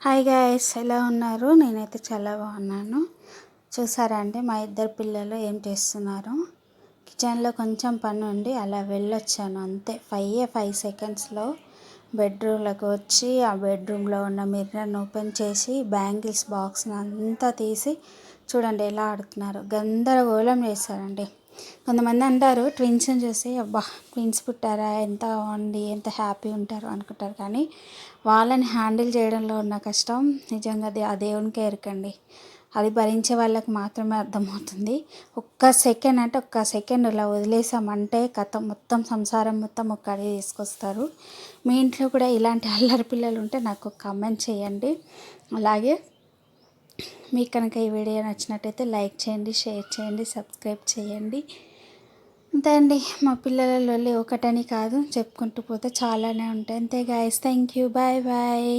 Hi guys, ఎలా ఉన్నారు? నేనైతే చాలా బాగున్నాను. చూసారా అండి మా ఇద్దరు పిల్లలు ఏం చేస్తున్నారు? కిచెన్లో కొంచెం పని ఉండి అలా వెళ్ళొచ్చాను అంతే. 5 సెకండ్స్లో బెడ్రూమ్లోకి వచ్చి ఆ బెడ్రూమ్లో ఉన్న మిర్రర్ని ఓపెన్ చేసి బ్యాంగిల్స్ బాక్స్ని అంతా తీసి చూడండి ఎలా ఆడుతున్నారు. గందరగోళం చేస్తారండి. కొంతమంది అంటారు ట్విన్స్ని చూసి అబ్బా ట్విన్స్ పుట్టారా ఎంత బాగుంది ఎంత హ్యాపీ ఉంటారు అనుకుంటారు. కానీ వాళ్ళని హ్యాండిల్ చేయడంలో ఉన్న కష్టం నిజంగా ఆ దేవునికే ఎరకండి. అది భరించే వాళ్ళకి మాత్రమే అర్థమవుతుంది. ఒక్క సెకండ్ ఇలా వదిలేసామంటే కథ మొత్తం సంసారం మొత్తం ఒక్కడే తీసుకొస్తారు. మీ ఇంట్లో కూడా ఇలాంటి అల్లరి పిల్లలు ఉంటే నాకు కామెంట్ చేయండి. అలాగే మీకు కనుక ఈ వీడియో నచ్చినట్టయితే లైక్ చేయండి, షేర్ చేయండి, సబ్స్క్రైబ్ చేయండి. అంతే అండి. మా పిల్లల లొల్లి ఒకటని కాదు, చెప్పుకుంటూ పోతే చాలానే ఉంటాయి. అంతే guys, thank you, bye bye.